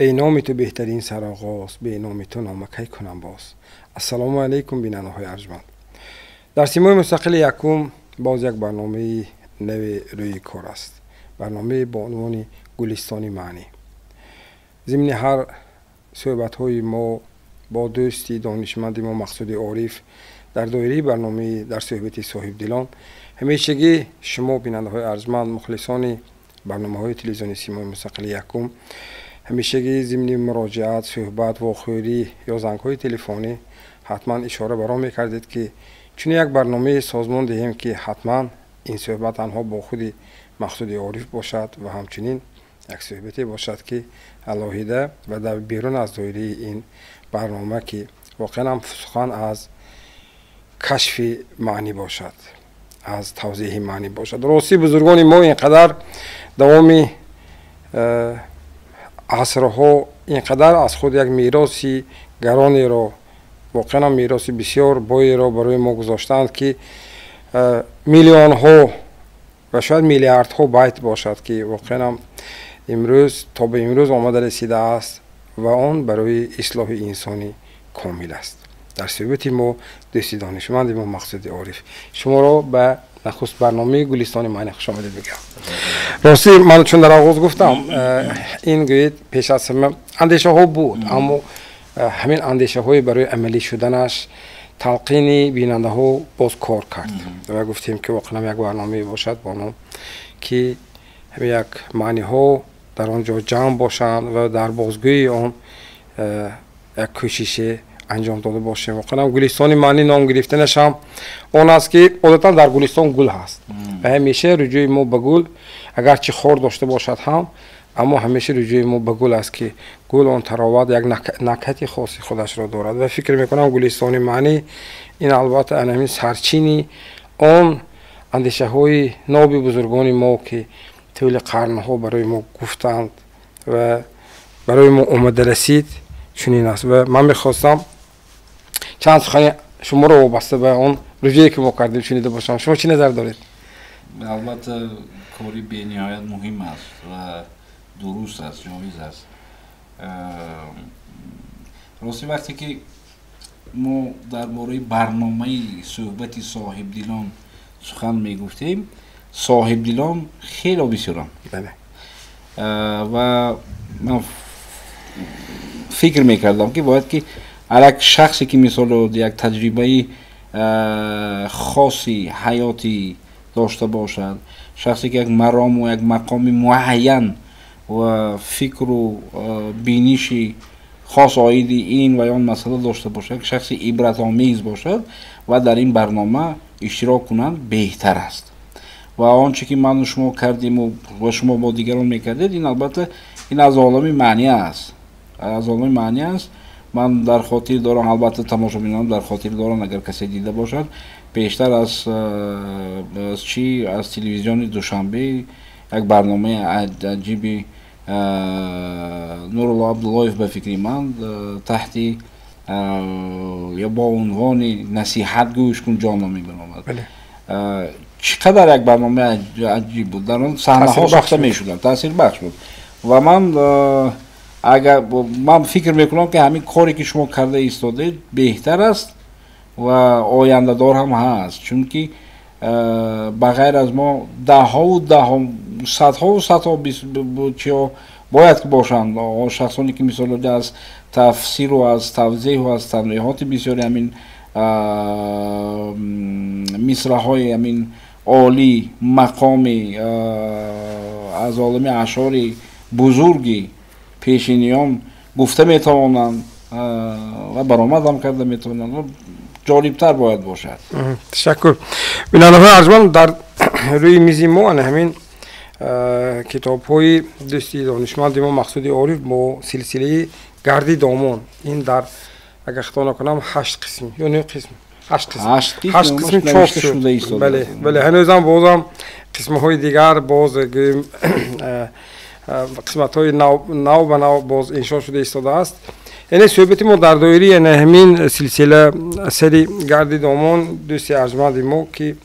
ای نام تو بهترین سرآغاز، به نام تو نامکی کنم باز. السلام علیکم بیننده‌های ارجمند. در سیمای مستقل یکم باز یک برنامه نو روی کار است. برنامه با عنوان گلستان معنی. ضمن هر صحبت های ما با دوستی دانشمند ما مقصود عارف در دایره برنامه در صحبت صاحب دلان، همیشگی شما بیننده های ارجمند مخلصان برنامه های تلویزیونی سیمای مستقل یکم همیشگی ضمن مراجعت، صحبت، واخوری یا زنگ های تلفنی حتما اشاره برام میکردید که چون یک برنامه سازمان دهیم که حتما این صحبت تنها با خود مقصود عارف باشد و همچنین یک صحبتی باشد که علاهیده و در بیرون از دایره این برنامه که واقعا هم سخن از کشف معنی باشد، از توضیح معنی باشد. راستی بزرگان ما اینقدر دوام عصرها اینقدر از خود یک میراثی گرانی را، واقعا میراثی بسیار بایی را برای ما گذاشتند که میلیون ها و شاید میلیارد ها بیت باشد که واقعا امروز تا به امروز آمده رسیده است و آن برای اصلاح انسانی کامل است. در صحبت ما دوستی دانشمند ما مقصود عارف شما را به نخست برنامه گلستان معنی خوش آمدید میگم. راستی من چون در آغاز گفتم این گوید پیش از همه اندیشه ها بود، اما همین اندیشه های برای عملی شدنش تلقین بیننده ها باز کار کرد و گفتیم که واقعا یک برنامه باشد با نام که یک معنی ها در آنجا جمع باشند و در بازگویی آن یک کوشش انجام داده باشیم. واقعا گلستان معنی نام گرفتنش هم آن است که عادتا در گلستان گل هست و همیشه رجوع ما به گل اگرچه خار داشته باشد هم، اما همیشه رجوع ما به گل است که گل آن تراوت یک نکهت خاصی خودش را دارد و فکر میکنم گلستان معنی این البته همین سرچینی آن اندیشه های ناب بزرگان ما که طول قرنها برای ما گفتند و برای ما اومده رسید چنین است و من میخواستم چند سخن شما رو وابسته به اون رجوعی که ما کردیم شنیده باشم. شما چی نظر دارید؟ البته کاری به نهایت مهم است و درست است، جایز است. راستی وقتی که ما درباره برنامه صحبت صاحب دلان سخن میگفتیم، صاحب دلان خیلی بسیارم و من فکر میکردم که باید که یک شخصی که مثلا یک تجربه خاصی حیاتی داشته باشد، شخصی که یک مرام و یک مقام معین و فکر و بینشی خاص عاید این و یا مسئله داشته باشد، شخصی عبرت آمیز باشد و در این برنامه اشتراک کنند بهتر است. و آنچه که من و شما کردیم و شما با دیگران میکردید این البته این از عالم معنی است، از عالم معنی است. من در خاطر دارم، البته تماشابینان در خاطر دارم اگر کسی دیده باشد، پیشتر از تلویزیون دوشنبه یک برنامه عجیبی نورالله عبداللهیف به فکر من تحت یا با عنوان نصیحت گوش کن جانمی بنامد. چقدر یک برنامه عجیب بود، در آن صحنه ها ساخته می شدن، تاثیر بخش بود و من فکر میکنم که همین کاری که شما کرده ایستاده بهتر است و آینده دار هم هست، چون که بغیر از ما ده ها و ده ها صدها باید که باشند شخصانی که مثلا از تفسیر و از توضیح و از تنویحات بسیاری همین مصرع های همین عالی مقامی از عالم اشعار بزرگی پیشینیان گفته میتوانند و برآمد هم کرده میتوانند و جالبتر باید باشد. تشکر. بیننده‌های ارجمند، در روی میز ما همین کتاب های دوستی دانشمند ما مقصود عارف با سلسله گردی دامان، این در اگر خطا نکنم 8 قسم یا 9 قسم 8 قسم چاپ شد. بله هنوز هم بازم قسم های دیگر باز قسمت های نو به نو باز انشاء شده ایستاده است. یعنی صحبت ما در دایره همین سلسله سری گردی دامان دوستی ارجمند ما که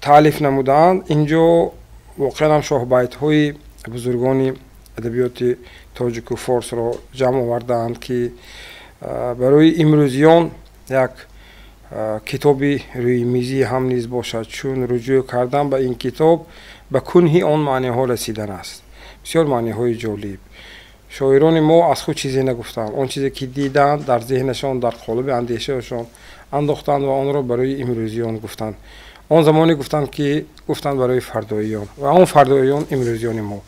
تالیف نمودند، اینجا واقعا هم شاه بیت های بزرگان ادبیات تاجیک و فارس را جمع آوردند که برای امروزیان یک کتابی روی میزی هم نیز باشد، چون رجوع کردن به این کتاب به کنه آن معنی ها رسیدن است. بسیار معنی های جالب. شاعران ما از خود چیزی نگفتند، آن چیزی که دیدند در ذهنشان، در قالب اندیشهشان انداختند و آن را برای امروزیان گفتند. آن زمانی گفتند برای فرداییان و آن فرداییان امروزیان ما.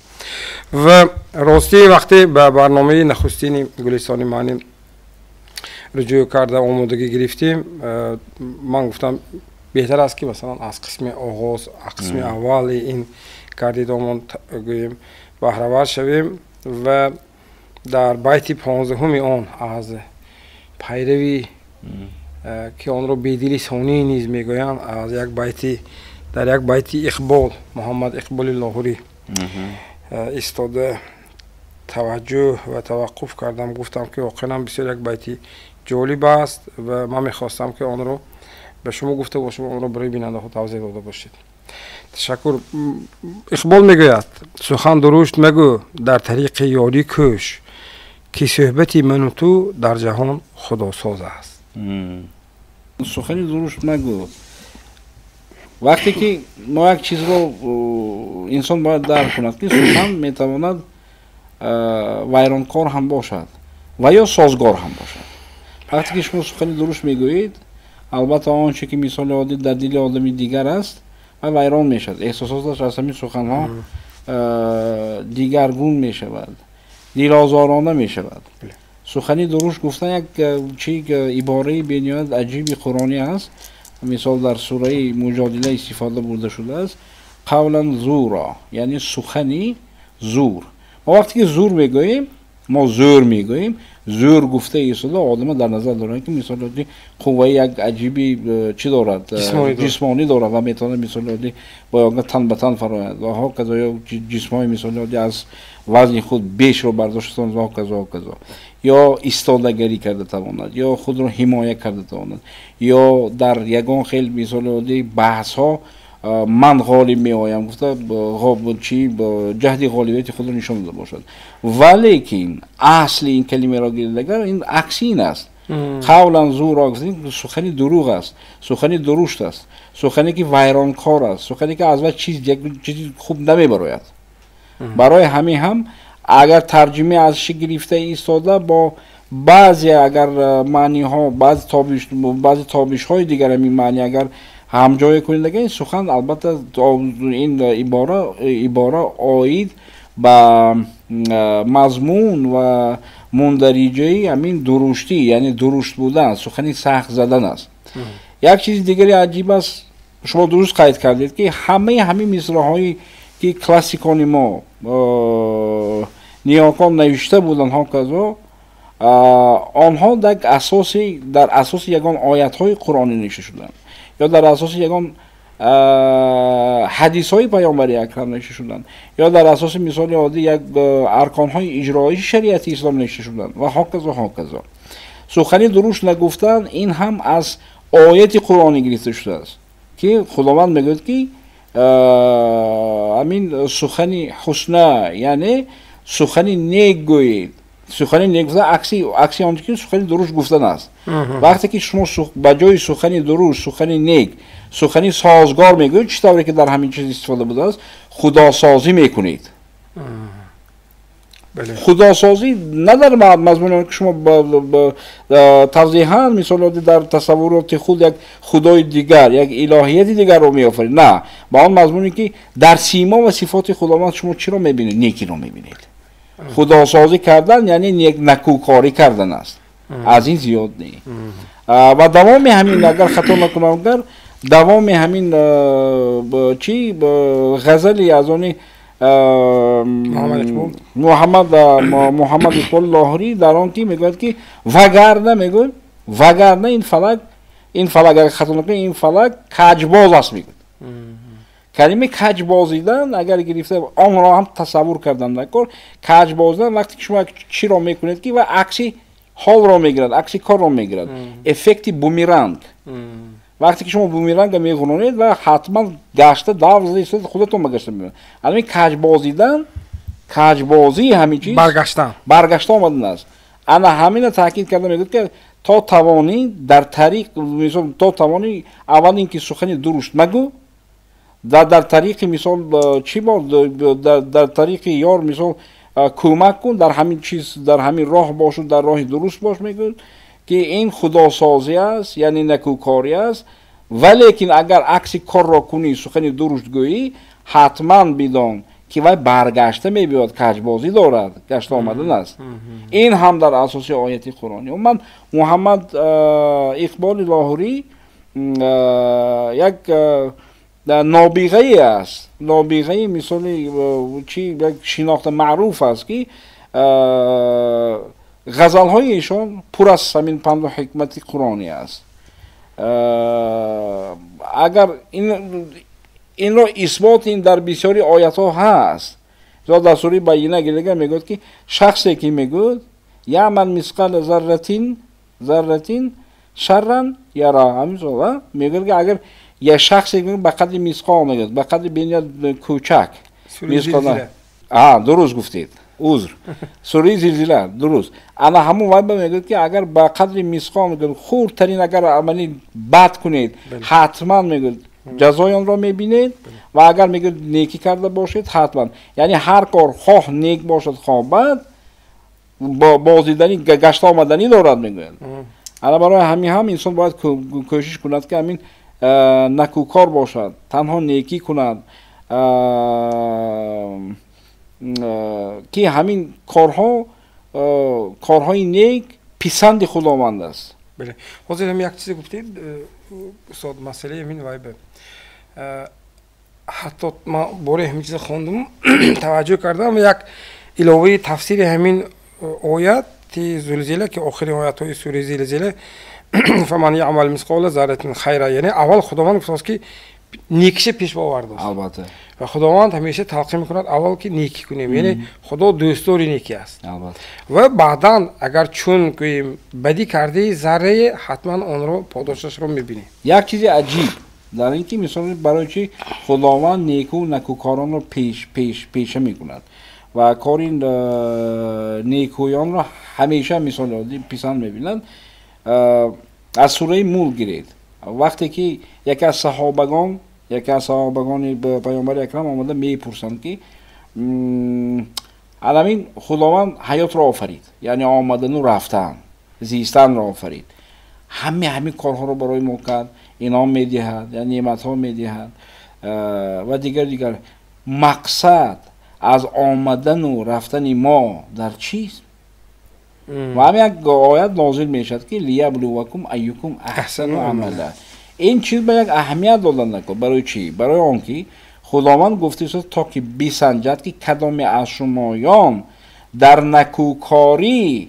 و راستی وقتی به برنامه نخستین گلستان معنی رجوع کرده آمادگی گرفتیم، من گفتم بهتر است که مثلا از قسم آغاز، قسم اول این کاردیدمان گوییم بهره‌ور شویم و در بیت 15 آن از پیروی که آن را بیدلی ثانی نیز میگویند، از یک بیت در یک بیت اقبال محمد اقبال لاهوری ایستاده توجه و توقف کردم، گفتم که واقعا بسیار یک بیت جالب است و من میخواستم که آن را به شما گفته باشم، آن را برای بیننده ها توضیح داده باشید. تشکر. اقبال میگوید سخن درشت مگو در طریق یاری کوش، که صحبت من و تو در جهان خداساز است. سخن درشت مگو، وقتی که ما یک چیز رو انسان باید درک کند که سخن میتواند ویرانکار هم باشد و یا سازگار هم باشد. وقتی که شما سخن درشت میگویید، البته آنچه که مثال عادی در دل آدمی دیگر است و ویران میشد، احساساتش از همین سخن ها دیگرگون میشود، دل آزارانه میشود. سخنی درشت گفتن یک عباره بنیاد عجیب قرآنی است. مثال در سوره مجادله استفاده برده شده است، قولا زورا، یعنی سخنی زور. ما وقتی که زور میگوییم ما زور میگوییم، زور گفته ایستاده آدم در نظر دارن که مثلا قوه یک عجیبی چی دارد، جسمانی دارد و میتونه مثلا با تن به تن فراید و ها کذا، یا جسمای مثلا از وزن خود بیش رو برداشتن و کذا یا ایستادگی کرده تواند، یا خود رو حمایت کرده تواند، یا در یگان خیلی مثلا بحث ها من غالب می آیم گفته با جهد غالبیت خود را نشان داده باشد. ولیکن اصل این کلمه را گیردگر این عکس این است. قولا زورا، سخنی دروغ است، سخنی درشت است، سخنی که ویرانکار است، سخنی که از وقت چیزی خوب نمی براید. برای همین هم اگر ترجمه از گرفته ایستاده با بعضی اگر معنی ها، بعضی تابش های دیگر همین معنی اگر هم جای کنید دیگه، این سخن البته این عباره آید به مضمون و مندرجه همین درشتی، یعنی درشت بودن، سخنی سخت زدن است. یک چیز دیگری عجیب است، شما درست قید کردید که همین مصرع‌هایی که کلاسیکان ما نیاکان نوشته بودن ها کذا، آنها در اساس یگان آیت های قرآنی نوشته شدند یا در اساس یگان حدیث های پیامبر اکرم نوشته شدند یا در اساس مثال عادی یک ارکان های اجرایی شریعت اسلام نوشته شدند و هاکذا. سخنی درشت نگفتن این هم از آیت قرآنی گرفته شده است که خداوند میگوید که همین سخنی حسنه، یعنی سخنی نیک گویید. سخنی نیک گفتن عکسی آنچه که سخنی درشت گفتن است. وقتی که شما به جای سخنی درشت، سخنی نیک، سخنی سازگار میگویید، چطوری که در همین چیز استفاده بوده است، خداسازی میکنید. خداسازی نه در مضمون که شما توضیحاً مثلا در تصورات خود یک خدای دیگر، یک الهیت دیگر رو میآفرید، نه، با آن مضمونی که در سیما و صفات خداوند شما چی رو میبینید؟ نیکی رو میبینید. خداسازی کردن یعنی نیک نکوکاری کردن است، از این زیاد نیست. و دوام همین اگر خطا نکنم، اگر دوام همین غزلی از آن محمد اقبال لاهوری در آن که میگوید که وگرنه این فلک اگر خطا نکنم این فلک کجباز است میگوید. کلمه کجبازیدن اگر گرفته آن را هم تصور کردن نکن. کجبازیدن وقتی که شما چی را میکنید که و عکسی حال را میگیرد، عکسی کار را میگیرد، افکتی بومیرنگ. وقتی که شما بومیرنگ میگونید و حتما گشته در خودتون بگشته میبینید. الان کجبازیدن کجبازی همه چیز برگشت آمدن است. انا همین تاکید کردم میگه که تا توانی در طریق مثلا تا توانی اول اینکه سخن درست مگو در طریق مثال چی با در طریق یار مثال کمک کن در همین چیز در همین راه باش و در راه درست باش میگن که این خداسازی است یعنی نکوکاری است ولیکن اگر عکس کار را کنی سخن درست گویی حتما بدان که وای برگشته میبیاد کجبازی دارد گشت آمدن است این هم در اساس آیت قرآنی و من محمد اقبال لاهوری یک نابغه است نابغه مثال چی یک شناخت معروف است که غزل های ایشان پر از همین پند و حکمت قرآنی است اگر این را اثبات این در بسیاری آیات ها هست در سوره بینه گیلگه میگوید که شخصی که میگوید یعمل مثقال ذرة شرا یرا همینطور میگوید که اگر یه شخصی که به قدر مثقال میگوید به قدر بینیاد کوچک مثقال درست گفتید عذر سوره زلزله درست انا همون وقت میگوید که اگر به قدر مثقال میگوید خردترین اگر عملی بد کنید حتما میگوید جزای آن را میبینید و اگر میگوید نیکی کرده باشید حتما یعنی هر کار خواه نیک باشد خواه بد با بازیدنی گشت آمدنی دارد میگوید انا برای همین هم انسان باید کوشش کند که همین نکوکار باشد تنها نیکی کند که همین کارهای نیک پسند خداوند است. بله حاضر هم یک چیزی گفتید استاد مسئله همین وای به حتی ما باره همین چیز خوندم توجه کردم یک علاوه تفسیر همین آیت زلزله که آخرین آیت های سوره زلزله فمن یعمل مثقال ذره خیرا یعنی اول خداوند گفت که نیکیش پیش آورده البته و خداوند همیشه تلقین میکند اول که نیکی کنیم یعنی خدا دوستدار نیکی است البته و بعدا اگر چون گوییم بدی کرده ذره حتما آن رو پاداشش رو میبینی یک چیز عجیب در اینکه مثلا برای چی خداوند نیکو و نکوکاران رو پیشه میکند و کار این نیکویان رو همیشه مثلا پسند میبینند از سوره ملک گیرید وقتی که یکی از صحابگان پیامبر اکرم آمده میپرسند که علمین خداوند حیات را آفرید یعنی آمدن و رفتن زیستن را آفرید همه کارها رو برای ما کرد انعام میدهد یعنی نعمت ها میدهد و دیگر مقصد از آمدن و رفتن ما در چیست و همین یک آیت نازل میشد که لیبلوکم ایکم احسن عملا این چیز به یک اهمیت دادن نکن برای چی برای آنکه خداوند گفته است تا که بسنجد که کدام از شمایان در نکوکاری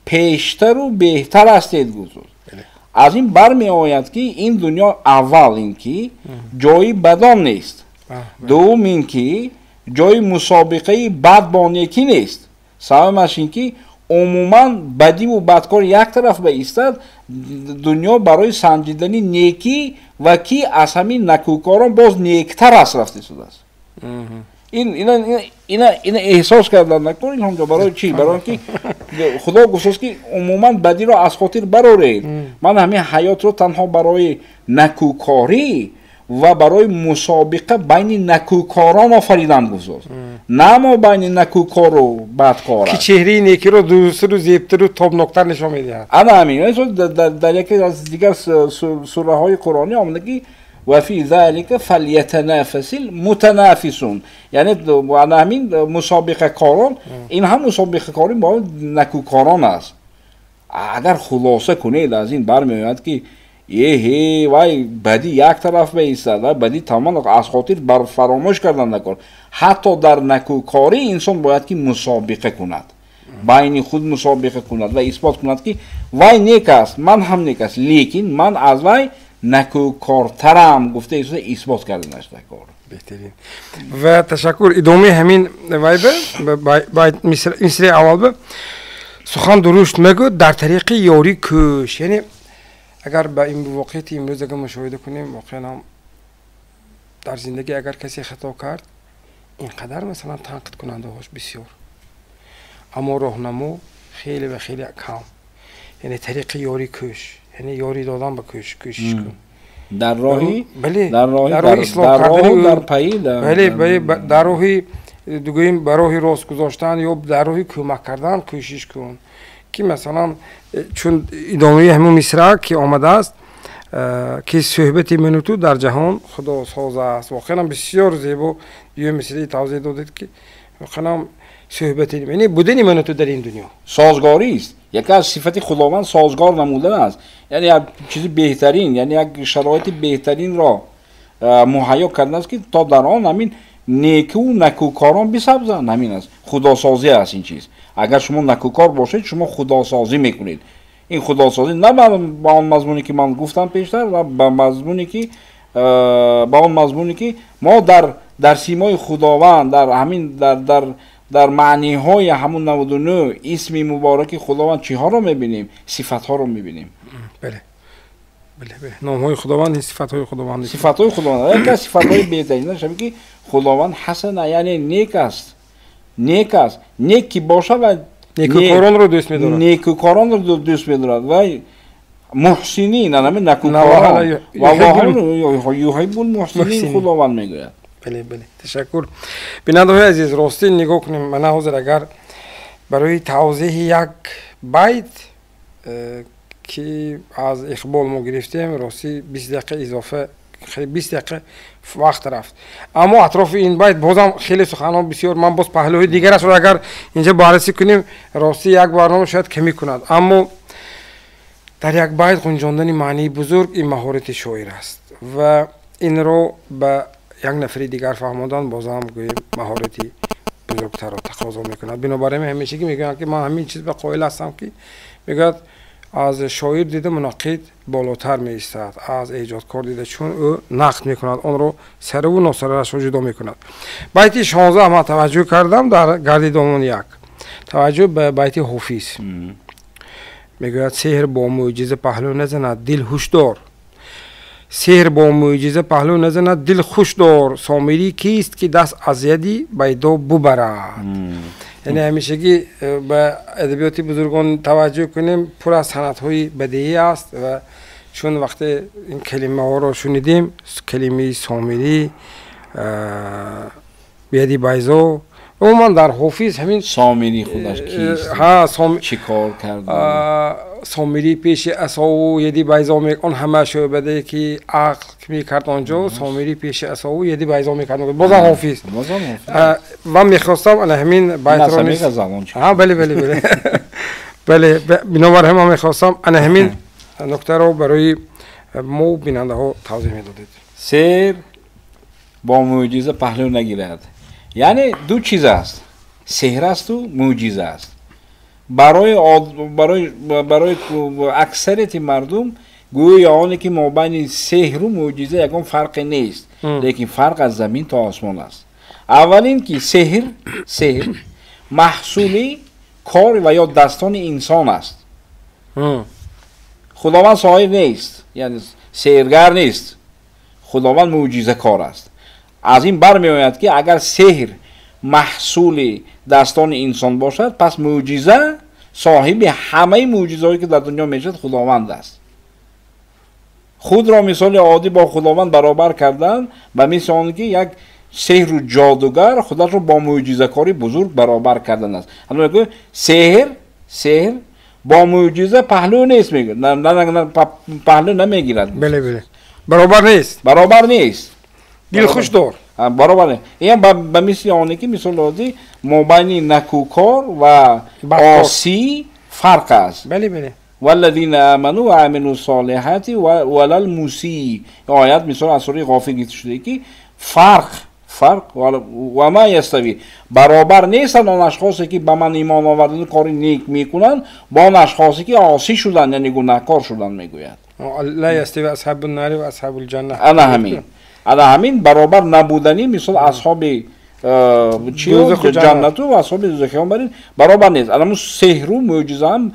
پیشتر و بهتر هستید گذار از این برمی آید که این دنیا اول اینکه جای بدان نیست دوم اینکه جای مسابقه بد با نیکی نیست سومش اینکه عموما بدی و بدکار یک طرف بایستد دنیا برای سنجیدن نیکی و کی از همین نکوکاران باز نیکتر است رفته شده است این احساس کردن نکنید همونجا برای چی برای که خدا گفته که عموما بدی را از خاطر برارید من همین حیات رو تنها برای نکوکاری و برای مسابقه بین نکوکاران آفریدم گذاشت نه ما بین نکوکار و بدکار که چهره نیکی رو درست‌تر و زیباتر و تابناک‌تر نشان میدهد انا همین در یکی از دیگر سوره های قرآنی آمده که و فی ذلک فلیتنافس المتنافسون یعنی انا همین مسابقه کاران این هم مسابقه کاری با نکوکاران است اگر خلاصه کنید از این برمیاد که یه وای بدی یک طرف بایستد و بدی تمام از خاطر بر فراموش کردن نکن حتی در نکوکاری انسان باید که مسابقه کند بین خود مسابقه کند و اثبات کند که وای نیک است من هم نیک است لیکن من از وای نکوکارترم گفته ایسا اثبات کردنش نکار بهترین و تشکر ادامه همین وای باید مصر اول سخن درست میگو در طریق یاری کش یعنی اگر با این واقعیت امروز اگر مشاهده کنیم واقعا در زندگی اگر کسی خطا کرد اینقدر مثلا تنقید کننده هاش بسیار، اما راهنما خیلی و خیلی کم. یعنی طریق یاری کش، یعنی یاری دادن به کوشش کن در راهی بله در راهی در راهی اصلاح کردن در پی بله در راهی دوگیم به راهی راست گذاشتن یا در راهی کمک کردن کوشش کن که مثلا چون ادامه همون مصرع که آمده است که صحبت من تو در جهان خدا ساز است. واقعا بسیار زیبا یه مثلی توضیح دادید که واقعا صحبت یعنی بودن من تو در این دنیا سازگاری است. یکی از صفات خداوند سازگار نمودن است. یعنی یک چیز بهترین، یعنی یک شرایط بهترین را مهیا کردن است که تا در آن همین نیکو و نکوکاران بسبزند. همین است خداسازی است این چیز. اگر شما نکوکار باشید شما خداسازی میکنید. این خداسازی نه با اون مضمونی که من گفتم پیشتر، و با مضمونی که ما در سیمای خداوند در همین در معنی های همون 99 اسم مبارک خداوند چی ها رو میبینیم؟ صفت ها رو میبینیم. بله نام های خداوند، صفت های خداوند. صفت های خداوند یک صفت های بهترین شما که خداوند حسن یعنی نیک است. نیک کی باشه و نیکوکاران رو دوست می‌دارد. نیکوکاران رو دوست می‌دارد و محسنین، نه نکوکاران. و یحب المحسنین خداوند میگوید. بله تشکر. بیننده‌های عزیز، راستی نگاه کنیم. من حاضر اگر برای توضیح یک بیت که از اقبال ما گرفتیم راستی 20 دقیقه اضافه، خیلی 20 دقیقه وقت رفت، اما اطراف این بیت بازم خیلی سخنان بسیار، من باز پهلوی دیگرش رو اگر اینجا بررسی کنیم راستی یک برنامه شاید کمی کند، اما در یک بیت گنجاندن معنی بزرگ این مهارت شاعر است و این رو به یک نفر دیگر فهماندن بازم گوییم مهارتی بزرگتر را تقاضا میکند. بنابراین همیشه که میگن که من همین چیز به قائل هستم که میگه از شاعر دیده منقد بالاتر می ایستد از ایجادکار دیده، چون او نقد میکند آن رو سر و ناسرش رو جدا میکند. بیت 16 من توجه کردم در گردیدمان یک، توجه به بیت حافظ میگوید سحر با معجزه پهلو نزند دل هوشدار، سحر با معجزه پهلو نزند دل خوش دار، سامری کیست که دست از یدی بیدا ببرد. یعنی همیشگی به ادبیات بزرگان توجه کنیم، پر از سنت‌های بدیهی است و چون وقتی این کلمه ها رو شنیدیم، کلمه سامری، بیدی بیضا، عموما در حافظ همین سامری خودش کیست؟ چی کار کرد؟ سامری پیش عصا و یدی بیضا اون همه شعبده که عقل میکرد آنجا، سامری پیش عصا و یدی بیضا میکرد بازم حافظ. من میخواستم الان همین بیت رو نیست. بله بنابراین من میخواستم الان همین نکته رو برای ما بیننده ها توضیح میدادید. سحر با معجزه پهلو نگیرد. یعنی دو چیز است، سحر است و معجزه است. برای اکثریت مردم گویا آنه که ما بین سحر و معجزه یکم فرق نیست، لیکن فرق از زمین تا آسمان است. اولین که سحر محصولی کار و یا دستان انسان است. خداوند ساحر نیست، یعنی سحرگر نیست، خداوند معجزه کار است. از این برمی آید که اگر سحر محصول دستان انسان باشد پس معجزه صاحب همه معجزه‌ای که در دنیا میشد خداوند است. خود را مثال عادی با خداوند برابر کردن و مثل آن که یک سحر و جادوگر خودش را با معجزه کاری بزرگ برابر کردن است. حالا میگه سحر با معجزه پهلو نیست، میگه نه پهلو نمیگیرد. بله برابر نیست. دل خوش دار برابر نیست. این به مثل آنه که مثال عادی مابین نکوکار و عاصی فرق است. بله والذین آمنوا و عملوا الصالحات ولا المسیء. آیات مثال از سوره غافر گفته شده که فرق و ما یستوی، برابر نیستند آن اشخاصی که به من ایمان آوردن کار نیک میکنند با آن اشخاصی که عاصی شدند یعنی گناهکار شدند. میگوید لا یستوی اصحاب النار و اصحاب الجنه. انا همین برابر نبودنی مثل اصحاب جنت و اصحاب دوزخ هم برابر نیست. اما سحر و معجزه هم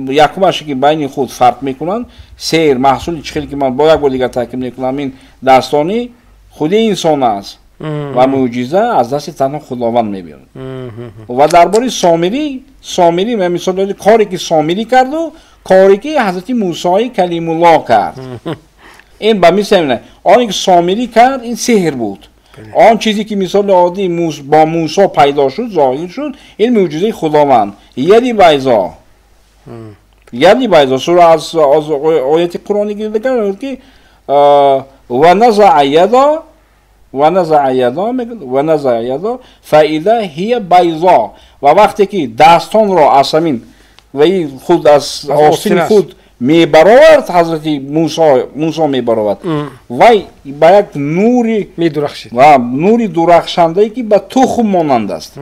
یکمش که بین خود فرق میکنن. سحر محصول چیزی که من با یک بار دیگر تاکید میکنم این دستانی خود انسان است و معجزه از دست تنها خداوند میبینه. و درباره سامری من مثال کاری که سامری کرد و کاری که حضرت موسی کلیم الله کرد. این به مثل آنی که سامری کرد این سحر بود. آن چیزی که مثال عادی با موسی پیدا شد ظاهر شد این معجزه خداوند. یدی بیضا سوره از آیت قرآنی گرفته کرد که و نزع یدا فاذا هی بیضا و وقتی که دستان را از همین و خود از آستین خود میبرد حضرت موسی میبرد و با یک نوری میدرخشید و نوری درخشنده که به تخم مانند است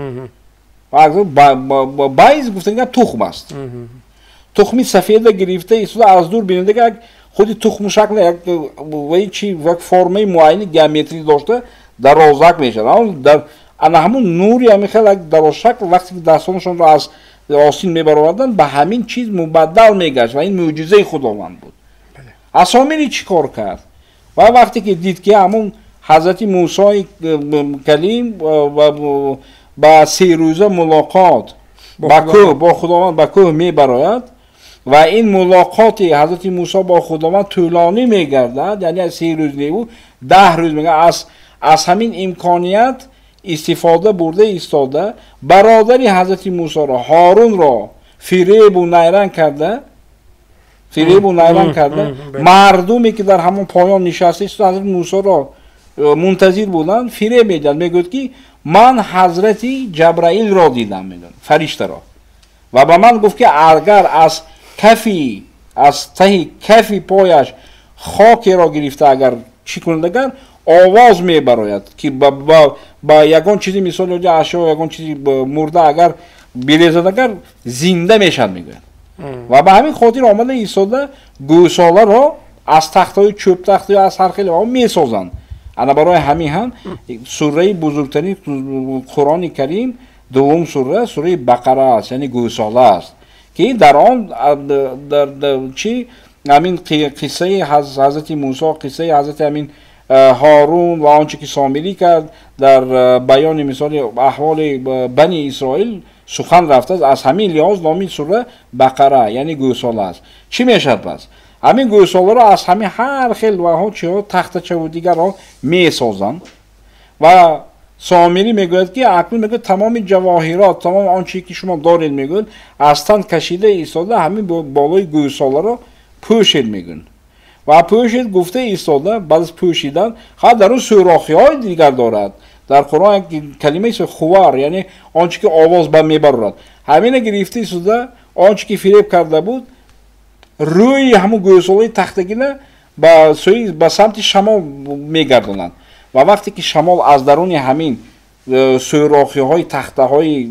و با بیض گفتن که تخم است تخمی سفید گرفته ایستاد از دور بیننده که خودی تخم شکل یک فرمه معینی گیومتری داشته درازک میشه در همون نوری همین خیلی درازک وقتی که دستانشون را از آستین میبرودن به همین چیز مبدل میگشت و این معجزه خداوند بود. سامری چی کار کرد؟ و وقتی که دید که همون حضرت موسی کلیم با 3 روزه ملاقات با خداوند با کوه میبراید و این ملاقات حضرت موسی با خداوند طولانی میگردد یعنی از 3 روز نیو 10 روز میگه از همین امکانیت استفاده برده ایستاده برادری حضرت موسی را هارون را فریب و نیرنگ کرده مردمی که در همون پایان نشسته است حضرت موسی را منتظر بودن فریب میدن میگوید که من حضرت جبرائیل را دیدم میگن فرشته را و به من گفت که اگر از ته کفی پایش خاکی را گرفته اگر چی کنند اگر آواز میبراید که با یگان چیزی مثال اشیا یگان چیزی مرده اگر بریزد اگر زنده میشد میگن و به همین خاطر آمده ایستاده گوساله را از تختای چوب تختی از هر خیلی ها میسازند. انا برای همین هم سوره بزرگترین قرآن کریم دوم سوره بقره است یعنی گوساله است که در آن در چی همین قصه حضرت موسی قصه حضرت همین هارون و آنچه که سامری کرد در بیان مثال احوال بنی اسرائیل سخن رفته از همین لحاظ نامی سوره بقره یعنی گوساله است. چی میشد پس؟ همین گوساله را از همین هر خیل و ها چی ها تختچه و دیگر ها میسازند و سامری میگوید که اکنون میگوید تمام جواهرات تمام آنچه که شما دارید میگوید از تن کشیده ایستاده همین بالای گوساله را پوشید میگوید و پوشید گفته ایستاده بعد از پوشیدن خواهد در اون سوراخی های دیگر دارد. در قرآن کلمه ایست خوار یعنی آنچه که آواز به میبرد همین گرفته ایستاده آنچه که فریب کرده بود روی همون گوساله تختگینه به سمت شمال میگردونند و وقتی که شمال از درون همین سوراخی های تخته های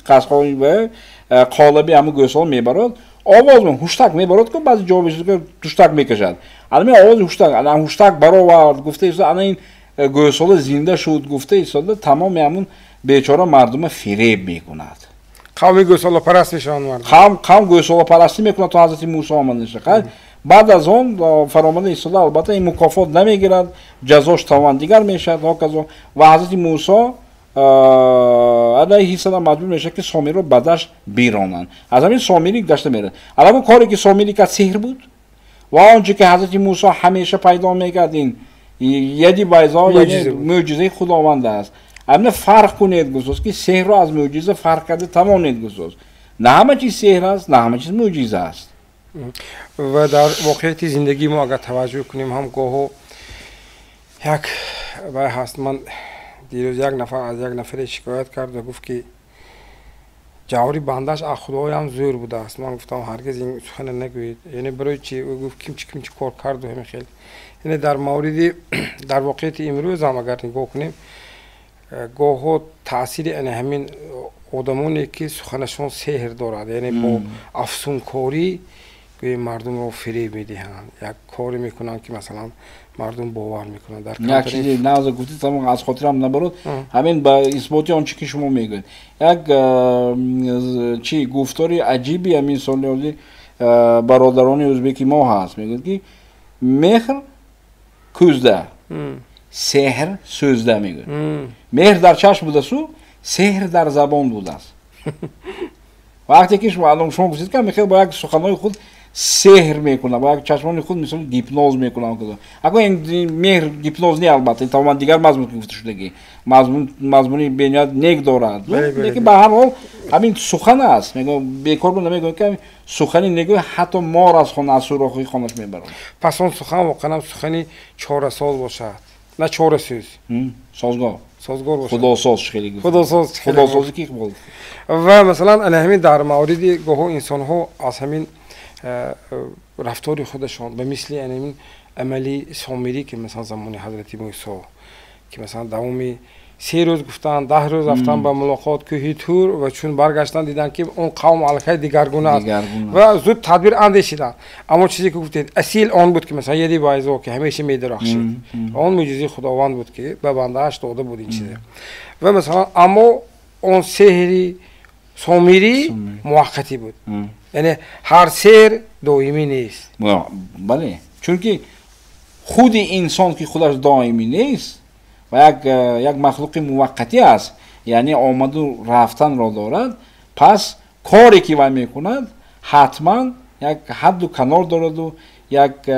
قصهای و قالبی همون گوساله میبرد آواز هوشتک میبرد که بعضی جا بشه که هوشتک میکشد الان آواز هوشتک برآورد گفته ایستاده الان این گوساله زنده شد گفته ایستاده تمام همون بیچاره مردم فریب میکند قوم گوساله پرست میشن قوم گوساله پرستی میکنه تا حضرت موسی آمده شه بعد از اون فرامانده ایستاده البته این مکافات نمیگیرد جزاش تاوان دیگر میشد و حضرت موسی علیه السلام مجبور میشه که سامری رو بدش بیرانن از همین سامری گشته میره الان کاری که سامری کرد سحر بود و آنچه که حضرت موسی همیشه پیدا میکرد این یدی بیضا یعنی معجزه خداوند است. همین فرق کنید گذاشت که سحر رو از معجزه فرق کرده توانید گذاشت نه همه چیز سحر است نه همه چیز معجزه است. و در واقعیت زندگی ما اگر توجه کنیم هم گاهو یک وای هست من دیروز یک نفر از یک نفر شکایت کرد و گفت که جواری بندش از خدای هم زور بوده است. من گفتم هرگز این سخن نگویید یعنی برای چی او گفت کیم چی کار کرد و همین خیلی یعنی در موردی در واقعیت امروز هم اگر نگاه کنیم گاهو تاثیر این همین آدمانی که سخنشون سحر دارد یعنی با افسونکاری که مردم رو فریب میدهند یک کاری میکنن که مثلا مردم باور میکنن در یک چیزی ناز گفتید تمام از خاطرم نبرد همین با اثبات آنچه که شما میگید یک گفتاری عجیبی همین سالی برادران ازبکی ما هست میگید که مهر کوزده sehr sözde میگه. مهر در چشم بود است و سحر در زبان بود است. وقتی که شما گفتید که میخواد با یک سخنهای خود سحر میکنه، با یک چشمان خود مثلا هیپنوز میکنه. اگر این مهر هیپنوز نیست البته، تماما دیگر مضمون که گفته شده، مضمونی بنیاد نیک دارد. لیکن به هر حال همین سخن است. میگم بیکار بود نمیگم که سخنی نگو حتی مار از خانه از سوراخی خانش میبرن. پس اون سخن واقعا سخنی 4 سال باشد، نه 4 سوز. سازگار باشد. خداساز خیلی گفت. خداسازی کی بود. و مثلا همین در مورد گاه انسان ها از همین رفتار خودشان به مثل همین عملی سامری که مثلا زمان حضرت موسی که مثلا داومی 3 روز گفتن 10 روز رفتن به ملاقات کوه تور و چون برگشتن دیدن که اون قوم الکه دیگرگونه است و زود تدبیر اندیشیدن. اما چیزی که گفتید اصیل آن بود که مثلا یدی بایزو که همیشه میدرخشید، اون معجزه خداوند بود که به بنده‌اش داده بود این چیزه. و مثلا اما اون سحری سامری موقتی بود. یعنی هر سحر دائمی نیست. بله، چون که خود انسان که خودش دائمی نیست و یک مخلوق موقتی است، یعنی آمد و رفتن را دارد، پس کاری که وی میکند حتما یک حد و کنار دارد و یک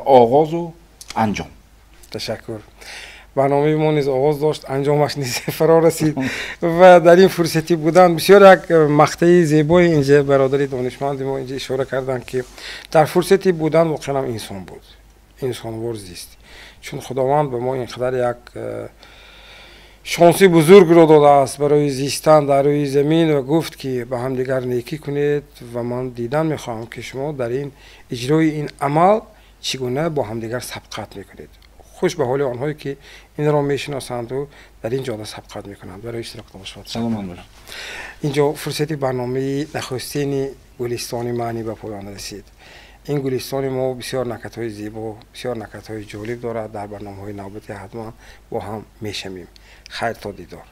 آغاز و انجام. تشکر. برنامه ما نیز آغاز داشت، انجامش نیز فرا رسید و در این فرصتی بودن بسیار یک مقطع زیبای اینجا برادری دانشمند ما اینجا اشاره کردن که در فرصتی بودن واقعا انسان بود، انسان ورزیست. چون خداوند به ما اینقدر یک شانسی بزرگ رو داده است برای زیستن در روی زمین و گفت که به هم دیگر نیکی کنید و من دیدن میخواهم که شما در این اجرای این عمل چگونه با هم دیگر سبقت میکنید. خوش به حال آنهایی که این را میشناسند و در این جاده سبقت میکنند. برای اشتراک داشته سلام. اینجا فرصتی برنامه نخستین گلستان معنی به پایان رسید. این گلستان ما بسیار نکت‌های زیبا، بسیار نکت‌های جالب دارد. در برنامه‌های نوبتی حتما با هم میشمیم. خیر تا دیدار.